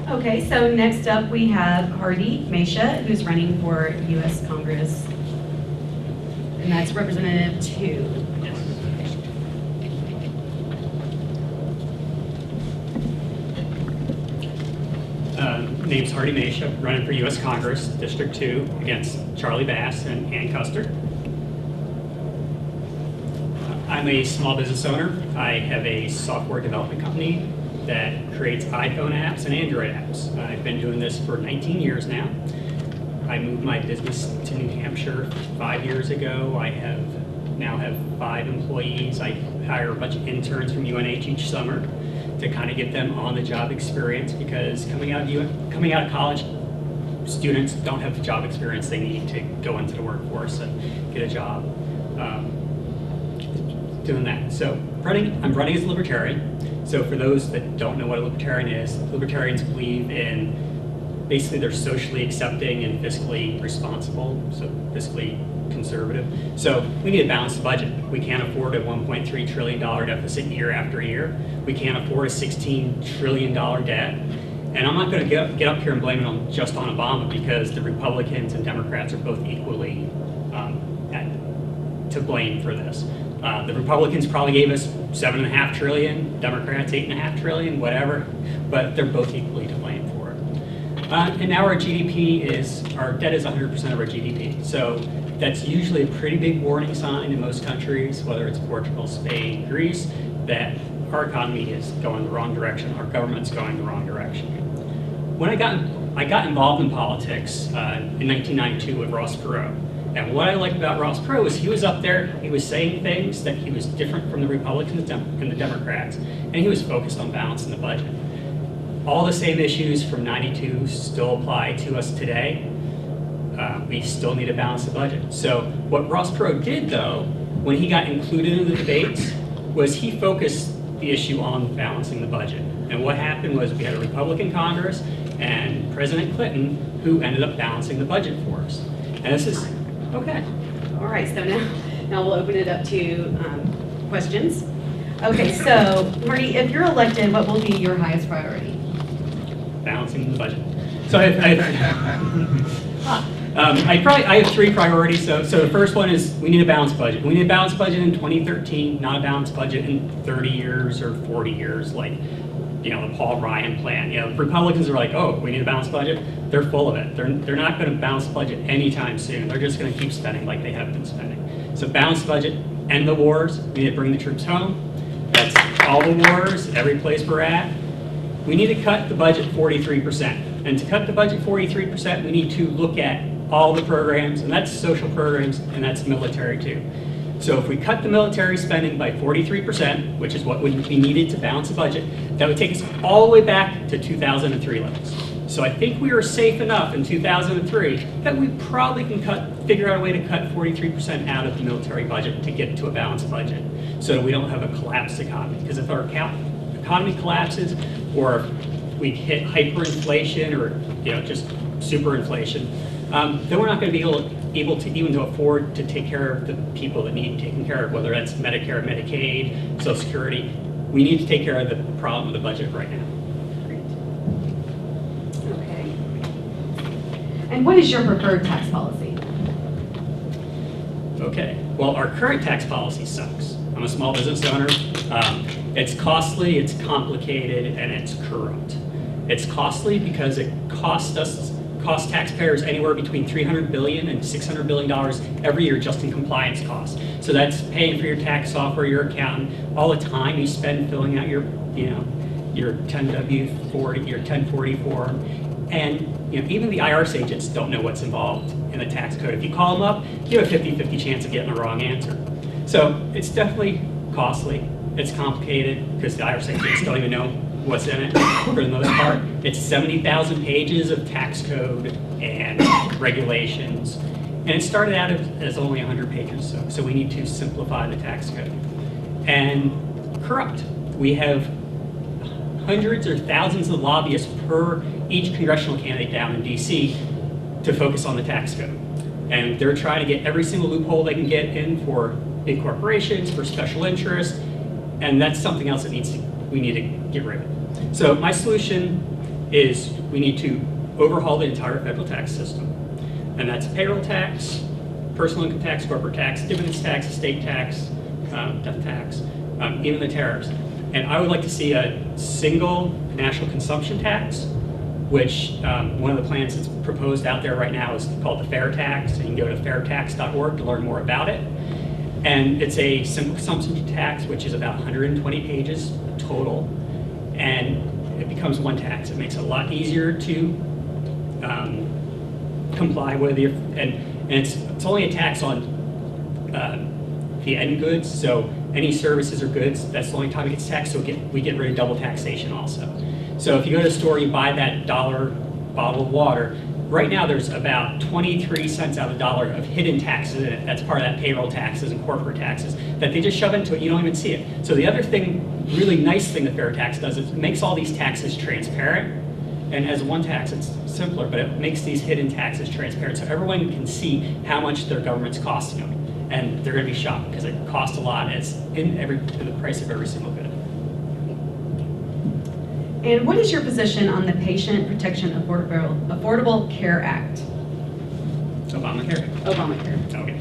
Okay, so next up we have Hardy Macia, who's running for U.S. Congress, and that's Representative 2. Name's Hardy Macia, running for U.S. Congress, District 2, against Charlie Bass and Ann Custer. I'm a small business owner. I have a software development company that creates iPhone apps and Android apps. I've been doing this for 19 years now. I moved my business to New Hampshire 5 years ago. I now have 5 employees. I hire a bunch of interns from UNH each summer to kind of get them on-the-job experience, because coming out of college, students don't have the job experience they need to go into the workforce and get a job. Doing that. So I'm running as a libertarian. So for those that don't know what a libertarian is, libertarians believe in basically they're socially accepting and fiscally responsible, so fiscally conservative. So we need to balance the budget. We can't afford a $1.3 trillion deficit year after year. We can't afford a $16 trillion debt. And I'm not going to get up here and blame it just on Obama, because the Republicans and Democrats are both equally to blame for this. The Republicans probably gave us $7.5 trillion, Democrats $8.5 trillion, whatever, but they're both equally to blame for it. And now our debt is 100% of our GDP. So that's usually a pretty big warning sign in most countries, whether it's Portugal, Spain, Greece, that our economy is going the wrong direction, our government's going the wrong direction. When I got involved in politics in 1992 with Ross Perot. And what I liked about Ross Perot was he was up there, he was saying things that he was different from the Republicans and the Democrats, and he was focused on balancing the budget. All the same issues from 92 still apply to us today. We still need to balance the budget. So what Ross Perot did, though, when he got included in the debates, was he focused the issue on balancing the budget. And what happened was we had a Republican Congress and President Clinton who ended up balancing the budget for us. And this is, okay. All right, so now we'll open it up to questions. Okay, so Marty, if you're elected, what will be your highest priority? Balancing the budget. So I have 3 priorities. So the first one is we need a balanced budget. We need a balanced budget in 2013, not a balanced budget in 30 years or 40 years, like the Paul Ryan plan. Republicans are like, oh, we need a balanced budget. They're full of it. They're not going to balance the budget anytime soon. They're just going to keep spending like they have been spending. So balanced budget, end the wars. We need to bring the troops home. That's all the wars, every place we're at. We need to cut the budget 43%. And to cut the budget 43%, we need to look at all the programs, and that's social programs, and that's military too. So if we cut the military spending by 43%, which is what would be needed to balance the budget, that would take us all the way back to 2003 levels. So I think we were safe enough in 2003 that we probably can figure out a way to cut 43% out of the military budget to get to a balanced budget, so that we don't have a collapsed economy. Because if our economy collapses, or we hit hyperinflation, or just superinflation, then we're not going to be able to even to afford to take care of the people that need taken care of, whether that's Medicare, Medicaid, Social Security. We need to take care of the problem of the budget right now. Great. Okay. And what is your preferred tax policy? Okay. Well, our current tax policy sucks. I'm a small business owner. It's costly, it's complicated, and it's corrupt. It's costly because it costs taxpayers anywhere between $300 billion and $600 billion every year just in compliance costs. So that's paying for your tax software, your accountant, all the time you spend filling out your 10W40, your 1040 form. And even the IRS agents don't know what's involved in the tax code. If you call them up, you have a 50-50 chance of getting the wrong answer. So it's definitely costly. It's complicated because the IRS agents don't even know what's in it for the most part. It's 70,000 pages of tax code and regulations. And it started out as only 100 pages, so we need to simplify the tax code. And corrupt. We have hundreds or thousands of lobbyists per each congressional candidate down in DC to focus on the tax code. And they're trying to get every single loophole they can get in for big corporations, for special interests, and that's something else that we need to get rid of. So my solution is we need to overhaul the entire federal tax system. And that's payroll tax, personal income tax, corporate tax, dividends tax, estate tax, death tax, even the tariffs. And I would like to see a single national consumption tax, which one of the plans that's proposed out there right now is called the Fair Tax. And you can go to fairtax.org to learn more about it. And it's a simple consumption tax, which is about 120 pages total. And it becomes one tax. It makes it a lot easier to comply with, and it's only a tax on the end goods. So any services or goods, that's the only time it gets taxed. So we get rid of double taxation also. So if you go to the store, you buy that $1 bottle of water. Right now, there's about 23 cents out of the dollar of hidden taxes in it. That's part of that payroll taxes and corporate taxes that they just shove into it. You don't even see it. So the other thing, really nice thing the Fair Tax does is it makes all these taxes transparent. And as one tax, it's simpler, but it makes these hidden taxes transparent so everyone can see how much their government's costing them. And they're going to be shocked because it costs a lot. It's in the price of every single good. And what is your position on the Patient Protection Affordable Care Act? Obamacare? Obamacare, Okay.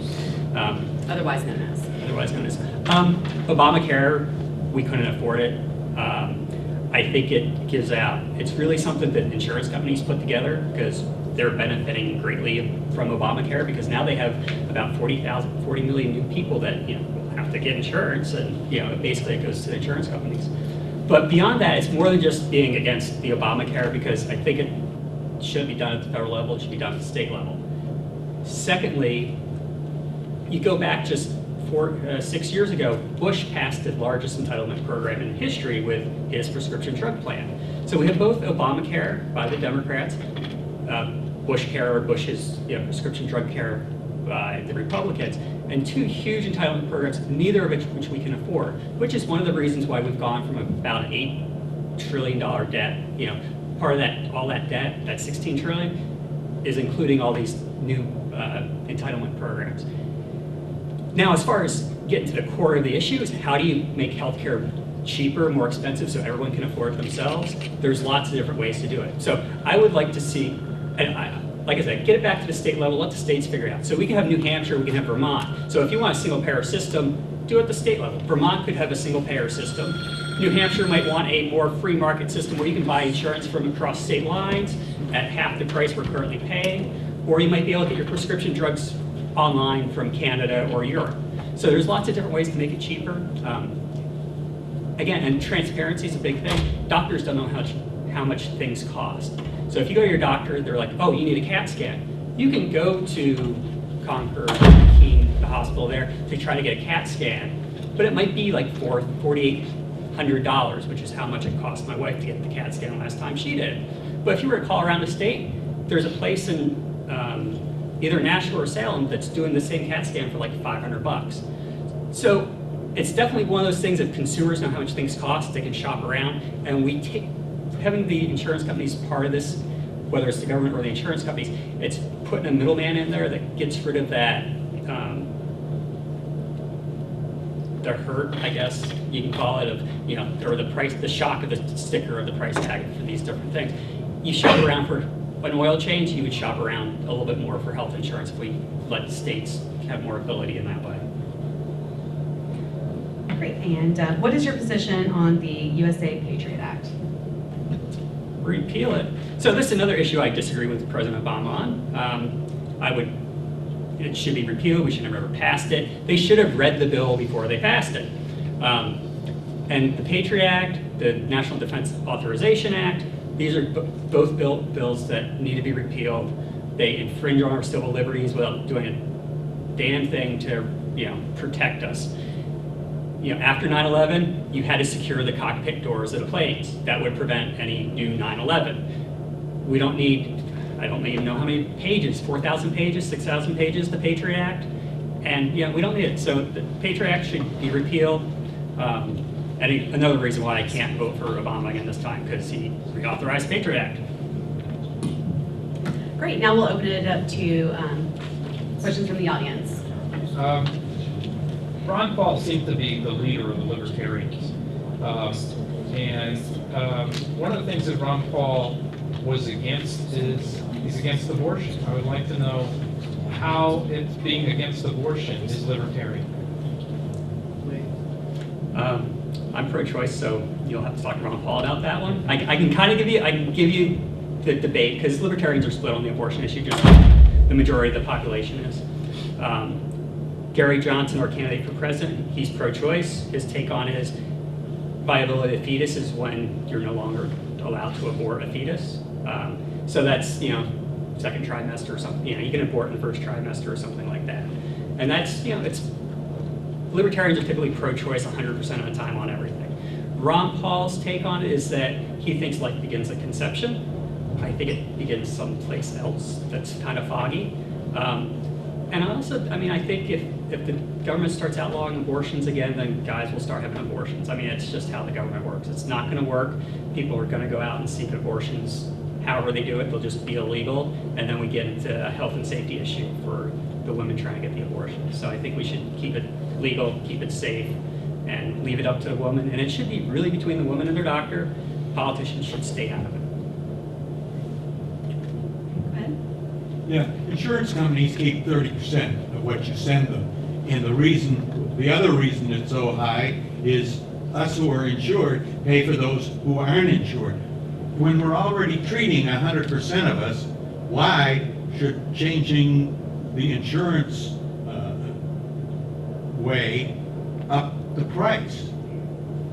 otherwise known as. Obamacare, we couldn't afford it. I think it gives out, it's really something that insurance companies put together because they're benefiting greatly from Obamacare because now they have about 40 million new people that have to get insurance, and basically it goes to the insurance companies. But beyond that, it's more than just being against the Obamacare because I think it shouldn't be done at the federal level, it should be done at the state level. Secondly, you go back just 6 years ago, Bush passed the largest entitlement program in history with his prescription drug plan. So we have both Obamacare by the Democrats, Bushcare or Bush's prescription drug care by the Republicans, and two huge entitlement programs, neither of which we can afford, which is one of the reasons why we've gone from about an $8 trillion debt. Part of that, all that debt, that $16 trillion, is including all these new entitlement programs. Now, as far as getting to the core of the issue is how do you make healthcare cheaper, more expensive, so everyone can afford it themselves? There's lots of different ways to do it. So I would like to see, like I said, get it back to the state level, let the states figure it out. So we can have New Hampshire, we can have Vermont. So if you want a single payer system, do it at the state level. Vermont could have a single payer system. New Hampshire might want a more free market system where you can buy insurance from across state lines at half the price we're currently paying, or you might be able to get your prescription drugs online from Canada or Europe. So there's lots of different ways to make it cheaper. Again, and transparency is a big thing. Doctors don't know how much things cost. So if you go to your doctor, they're like, oh, you need a CAT scan. You can go to Concord, Keene, the hospital there, to try to get a CAT scan, but it might be like $4,800, which is how much it cost my wife to get the CAT scan last time she did. But if you were to call around the state, there's a place in either Nashville or Salem that's doing the same CAT scan for like $500. So it's definitely one of those things that consumers know how much things cost, they can shop around, and having the insurance companies part of this, whether it's the government or the insurance companies, it's putting a middleman in there that gets rid of that, the hurt, I guess you can call it, of, or the price, the shock of the sticker or the price tag for these different things. You shop around for an oil change, you would shop around a little bit more for health insurance if we let the states have more ability in that way. Great, and what is your position on the USA Patriot Act? Repeal it. So this is another issue I disagree with President Obama on. It should be repealed. We should have never passed it. They should have read the bill before they passed it. And the Patriot Act, the National Defense Authorization Act, these are both bills that need to be repealed. They infringe on our civil liberties without doing a damn thing to protect us. After 9/11, you had to secure the cockpit doors of the planes. That would prevent any new 9/11. We don't need, I don't even know how many pages, 4,000 pages, 6,000 pages, the Patriot Act. And we don't need it. So the Patriot Act should be repealed. And another reason why I can't vote for Obama again this time, because he reauthorized the Patriot Act. Great, now we'll open it up to questions from the audience. Ron Paul seemed to be the leader of the libertarians. One of the things that Ron Paul is against abortion. I would like to know how it being against abortion is libertarian. I'm pro-choice, so you'll have to talk to Ron Paul about that one. I can kind of give you the debate, because libertarians are split on the abortion issue, just like the majority of the population is. Gary Johnson, our candidate for president, he's pro-choice. His take on it is viability of fetus is when you're no longer allowed to abort a fetus. So that's, second trimester or something. You can abort in the first trimester or something like that. And that's, it's libertarians are typically pro-choice 100% of the time on everything. Ron Paul's take on it is that he thinks life begins at conception. I think it begins someplace else that's kind of foggy. And I think if the government starts outlawing abortions again, then guys will start having abortions. It's just how the government works. It's not going to work. People are going to go out and seek abortions. However they do it, they'll just be illegal. And then we get into a health and safety issue for the women trying to get the abortion. So I think we should keep it legal, keep it safe, and leave it up to the woman. And it should be really between the woman and their doctor. Politicians should stay out of it. Go ahead. Yeah, insurance companies keep 30% of what you send them. And the other reason it's so high is us who are insured pay for those who aren't insured. When we're already treating 100% of us, why should changing the insurance way up the price?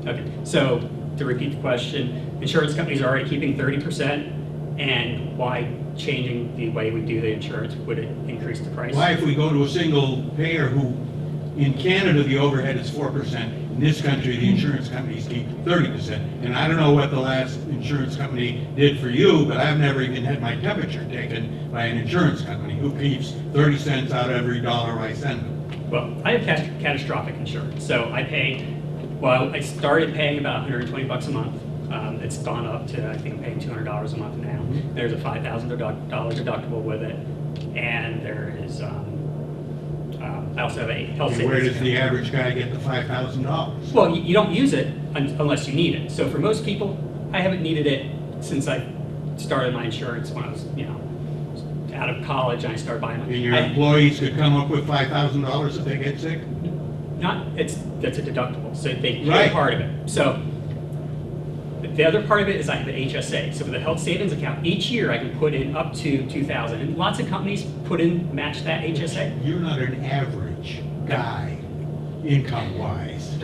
Okay, so to repeat the question, insurance companies are already keeping 30%, and why changing the way we do the insurance would it increase the price? Why, if we go to a single payer who, in Canada, the overhead is 4%, in this country, the insurance companies keep 30%. And I don't know what the last insurance company did for you, but I've never even had my temperature taken by an insurance company who keeps 30 cents out of every dollar I send them. Well, I have catastrophic insurance, so I started paying about 120 bucks a month. It's gone up to, I think I'm paying $200 a month now. There's a $5,000 deductible with it, and there is, I also have a health savings And where does account. the average guy get the $5,000? Well, you don't use it unless you need it. So for most people, I haven't needed it since I started my insurance when I was, out of college, and I started buying it. And your employees could come up with $5,000 if they get sick? That's a deductible, so they pay Right. part of it. So the other part of it is I have an HSA. So for the health savings account, each year I can put in up to $2,000. And lots of companies match that HSA. You're not an average guy, income-wise.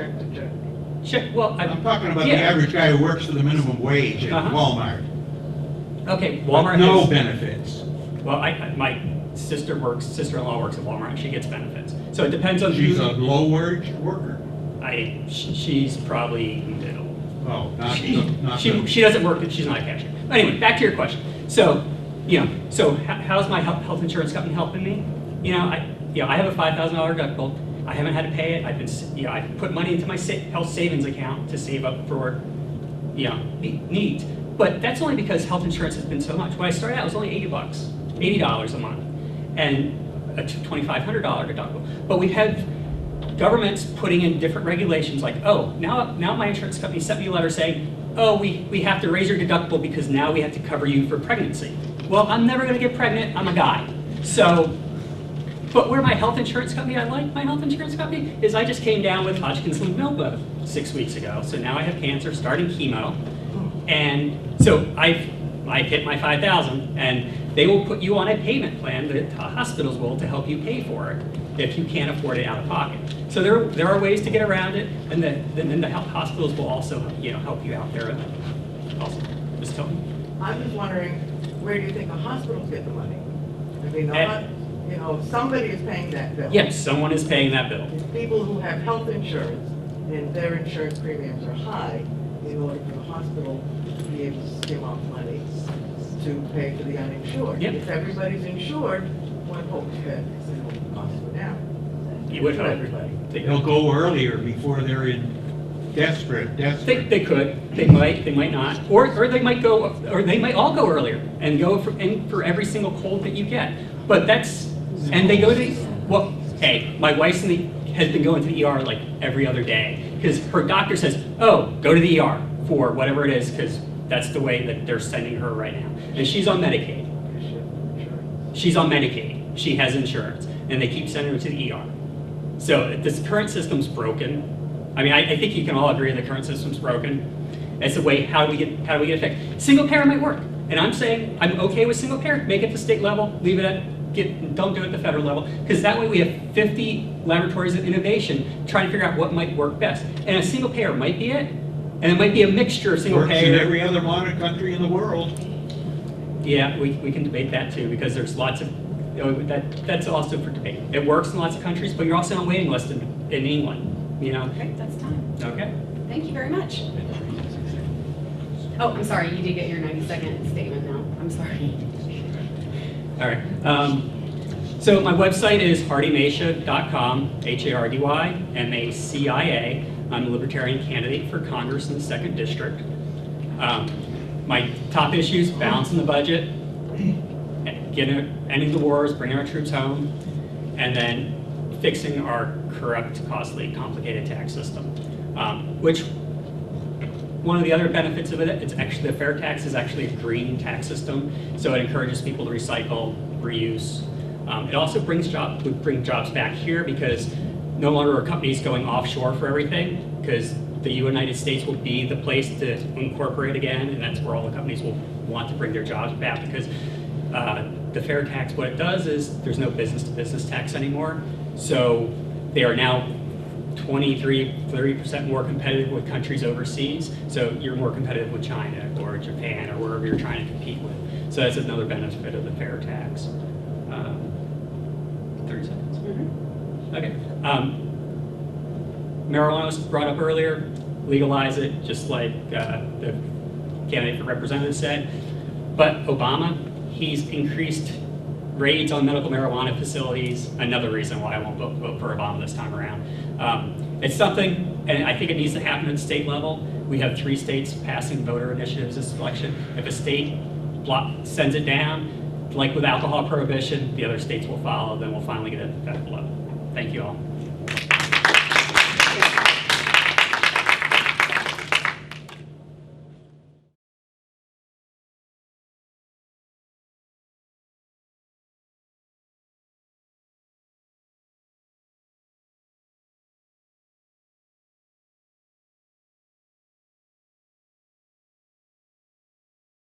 Sure, well, I'm talking about the yeah. average guy who works for the minimum wage at Uh-huh. Walmart. Okay, But Walmart no has, benefits. well, my sister-in-law works at Walmart, and she gets benefits. So it depends on She's who. a low-wage worker. She's probably middle. Oh, not She doesn't work, she's not a cashier. Anyway, back to your question. So, how's my health insurance company helping me? I have a $5,000 deductible. I haven't had to pay it. I put money into my health savings account to save up for, needs. But that's only because health insurance has been so much. When I started out, it was only $80 a month, and a $2,500 deductible. But we've had governments putting in different regulations, like, now my insurance company sent me a letter saying, we have to raise your deductible because now we have to cover you for pregnancy. Well, I'm never going to get pregnant. I'm a guy. So, but where my health insurance company, I like my health insurance company, is I just came down with Hodgkin's lymphoma 6 weeks ago. So now I have cancer, starting chemo. And so I've hit my 5,000, and they will put you on a payment plan that hospitals will to help you pay for it if you can't afford it out of pocket. So there are ways to get around it, and then the hospitals will also help you out there. Also, just tell me. I'm just wondering, where do you think the hospitals get the money? Somebody is paying that bill. Yes, someone is paying that bill. It's people who have health insurance and their insurance premiums are high, in order for the hospital to be able to skim off money to pay for the uninsured. Yep. If everybody's insured, one hopes that the costs go down. You would For hope. everybody. They'll go earlier before they're in desperate. They could, they might not, or they might go, or they might all go earlier and go for every single cold that you get. But and they go to, hey, my wife has been going to the ER like every other day because her doctor says, go to the ER for whatever it is, because That's the way that they're sending her right now. And she's on Medicaid. She's on Medicaid. She has insurance. And they keep sending her to the ER. So this current system's broken. I mean, I think you can all agree the current system's broken. It's the way, how do we get it fixed? Single payer might work. And I'm saying, I'm okay with single payer. Make it the state level, leave it at, don't do it at the federal level. Because that way we have 50 laboratories of innovation trying to figure out what might work best. And a single payer might be it. And it might be a mixture of single Works payer. in every other modern country in the world. Yeah, we can debate that too, because there's lots of, that's also for debate. It works in lots of countries, but you're also on a waiting list in England, you know? Okay, that's time. Okay. Thank you very much. Oh, I'm sorry, you did get your 90-second statement now. I'm sorry. All right. So my website is hardymacia.com, HARDYMACIA. I'm a Libertarian candidate for Congress in the 2nd District. My top issues, balancing the budget, ending the wars, bringing our troops home, and then fixing our corrupt, costly, complicated tax system. Which, one of the other benefits of it, it's actually, the fair tax is actually a green tax system, so it encourages people to recycle, reuse. It also would bring jobs back here, because no longer are companies going offshore for everything, because the United States will be the place to incorporate again, and that's where all the companies will want to bring their jobs back, because the fair tax, what it does is there's no business-to-business tax anymore. So they are now 23-30% more competitive with countries overseas. So you're more competitive with China or Japan or wherever you're trying to compete with. So that's another benefit of the fair tax. 30 seconds. Mm-hmm. Okay. Marijuana was brought up earlier. Legalize it, just like the candidate for representative said. But Obama, he's increased raids on medical marijuana facilities. Another reason why I won't vote for Obama this time around. It's something, and I think it needs to happen at the state level. We have 3 states passing voter initiatives this election. If a state sends it down, like with alcohol prohibition, the other states will follow, then we'll finally get it at the federal level. Thank you all.